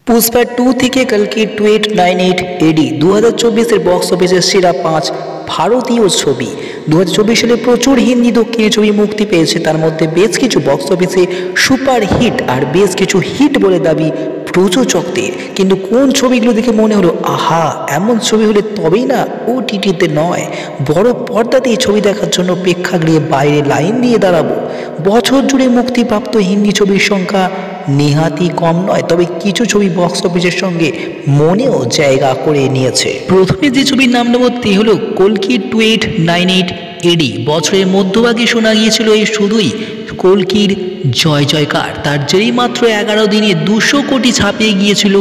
পুষ্পা 2 থেকে কল্কি 2898 এডি 2024 বক্স অফিসের সেরা 5 ভারতীয় ছবি। 2024 সালে প্রচুর হিন্দি দক্ষিণী ছবি মুক্তি পেয়েছে, তার মধ্যে বেশ কিছু বক্স অফিসে সুপার হিট আর বেশ কিছু হিট বলে দাবি প্রযোজকদের। কিন্তু কোন ছবিগুলো দেখে মনে হলো আহা এমন ছবি হলে তবেই না ওটিটিতে নয় বড় পর্দাতে এই ছবি দেখার জন্য প্রেক্ষাগৃহে বাইরে লাইন দিয়ে দাঁড়াবো। বছর জুড়ে মুক্তিপ্রাপ্ত হিন্দি ছবির সংখ্যা নেহাতই কম নয়, তবে কিছু ছবি বক্স অফিসের সঙ্গে মনেও জায়গা করে নিয়েছে। প্রথমে যে ছবির নাম নেব তে হলো কল্কি 2898 এডি। বছরের মধ্যভাগে শোনা গিয়েছিল এই শুধুই কল্কির জয় জয়কার। তার যেই মাত্র 11 দিনে 200 কোটি ছাপিয়ে গিয়েছিল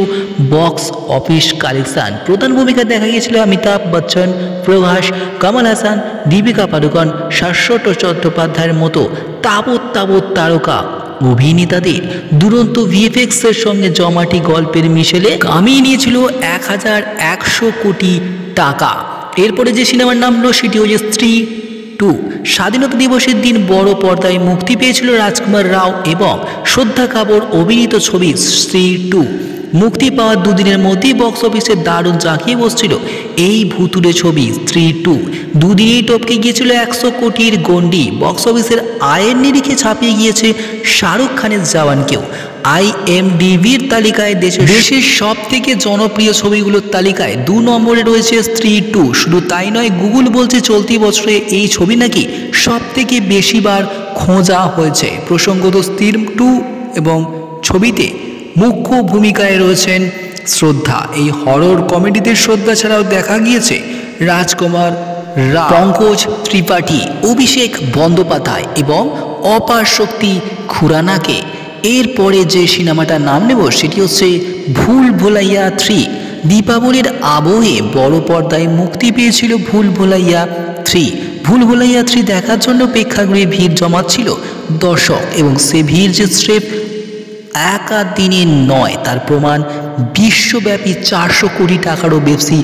বক্স অফিস কালেকশন। প্রধান ভূমিকা দেখা গিয়েছিল অমিতাভ বচ্চন, প্রভাস, কমল হাসান, দীপিকা পাডুকোন, শাশ্বত চট্টোপাধ্যায়ের মতো তাবৎ তারকা অভিনেতাদের দুরন্ত ভিএফএক্স এর সঙ্গে জমাটি গল্পের মিশেলে কামিয়ে নিয়েছিল 1100 কোটি টাকা। এরপরে যে সিনেমার নাম হলো সেটি হচ্ছে স্ত্রী 2। স্বাধীনতা দিবসের দিন বড় পর্দায় মুক্তি পেয়েছিল রাজকুমার রাও এবং শ্রদ্ধা কাপুর অভিনীত ছবি স্ত্রী 2। মুক্তি পাওয়ার দুদিনের মধ্যেই বক্স অফিসে দারুণ জাঁকিয়ে বসছিল এই ভুতুড়ে ছবি স্ত্রী 2। দুদিনেই টপকে গিয়েছিল 100 কোটির গণ্ডি। বক্স অফিসের আয়ের নিরিখে ছাপিয়ে গিয়েছে শাহরুখ খানের জওয়ানকেও। IMDbর তালিকায় দেশের সব থেকে জনপ্রিয় ছবিগুলোর তালিকায় 2 নম্বরে রয়েছে স্ত্রী 2। শুধু তাই নয়, গুগল বলছে চলতি বছরে এই ছবি নাকি সব থেকে বেশিবার খোঁজা হয়েছে। প্রসঙ্গত স্ত্রী 2 এবং ছবিতে মুখ্য ভূমিকায় রয়েছেন শ্রদ্ধা। এই হরর কমেডিতে শ্রদ্ধা ছাড়াও দেখা গিয়েছে রাজকুমার রাও, পঙ্কজ ত্রিপাঠী, অভিষেক বন্দ্যোপাধ্যায় এবং অপার শক্তি খুরানাকে। এরপরে যে সিনেমাটার নাম নেব সেটি হচ্ছে ভুল ভুলাইয়া 3। দীপাবলির আবহে বড় পর্দায় মুক্তি পেয়েছিল ভুল ভুলাইয়া 3। ভুল ভুলাইয়া 3 দেখার জন্য প্রেক্ষাগৃহে ভিড় জমাচ্ছিল দর্শক, এবং সে ভিড় যে স্রেফ একা দিনে নয় তার প্রমাণ বিশ্বব্যাপী 400 কোটি টাকারও বেশি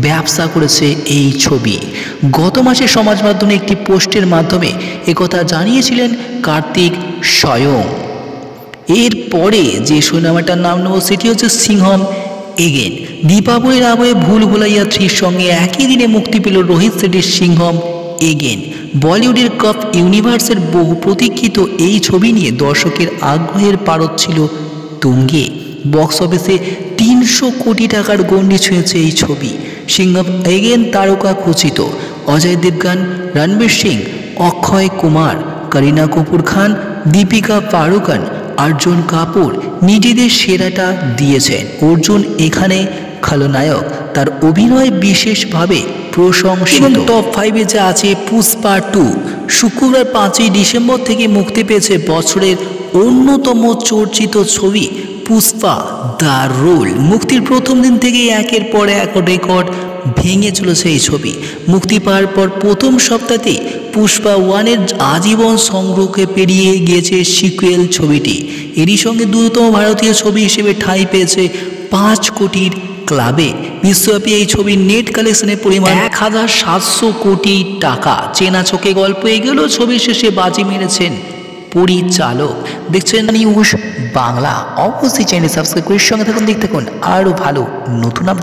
ব্যবসা করেছে এই ছবি। গত মাসে সমাজ মাধ্যমে একটি পোস্টের মাধ্যমে একথা জানিয়েছিলেন কার্তিক স্বয়ং। এরপরে যে সিনেমাটার নাম নেব সেটি হচ্ছে সিংহম এগেন। দীপাবলির আবহে ভুল ভুলাইয়া 3-র সঙ্গে একই দিনে মুক্তি পেল রোহিত শেঠির সিংহম এগেন। বলিউডের কপ ইউনিভার্সের বহু প্রতীক্ষিত এই ছবি নিয়ে দর্শকের আগ্রহের পারদ ছিল তুঙ্গে। বক্স অফিসে 300 কোটি টাকার গণ্ডি ছুঁয়েছে এই ছবি। সিংহম এগেন তারকা খচিত অজয় দেবগন, রণবীর সিং, অক্ষয় কুমার, করিনা কাপুর খান, দীপিকা পাড়ুকোন, অর্জুন কাপুর নিজেদের সেরাটা দিয়েছেন। অর্জুন এখানে খলনায়ক, তার অভিনয় বিশেষভাবে প্রশংসিত। টপ 5-এ যা আছে পুষ্পা 2। শুক্রবার 5ই ডিসেম্বর থেকে মুক্তি পেয়েছে বছরের অন্যতম চর্চিত ছবি পুষ্পা দ্য রোল। মুক্তির প্রথম দিন থেকেই একের পর এক রেকর্ড ভেঙে চলেছে এই ছবি। মুক্তি পাওয়ার পর প্রথম সপ্তাহতেই পুষ্পা 1-এর আজীবন সংগ্রহকে পেরিয়ে গিয়েছে সিকুয়েল ছবিটি। এরই সঙ্গে দ্রুততম ভারতীয় ছবি হিসেবে ঠাঁই পেয়েছে 5 কোটির ক্লাবে। বিশ্বব্যাপী এই ছবির নেট কালেকশনের পরিমাণ 1700 কোটি টাকা। চেনা চোখে গল্প এগেলেও ছবির শেষে বাজি মেরেছেন পরিচালক। দেখছেন নিউজ বাংলা। অবশ্যই চ্যানেল সাবস্ক্রাইব করে সঙ্গে থাকুন, দেখতে থাকুন আরও ভালো নতুন আপডেট।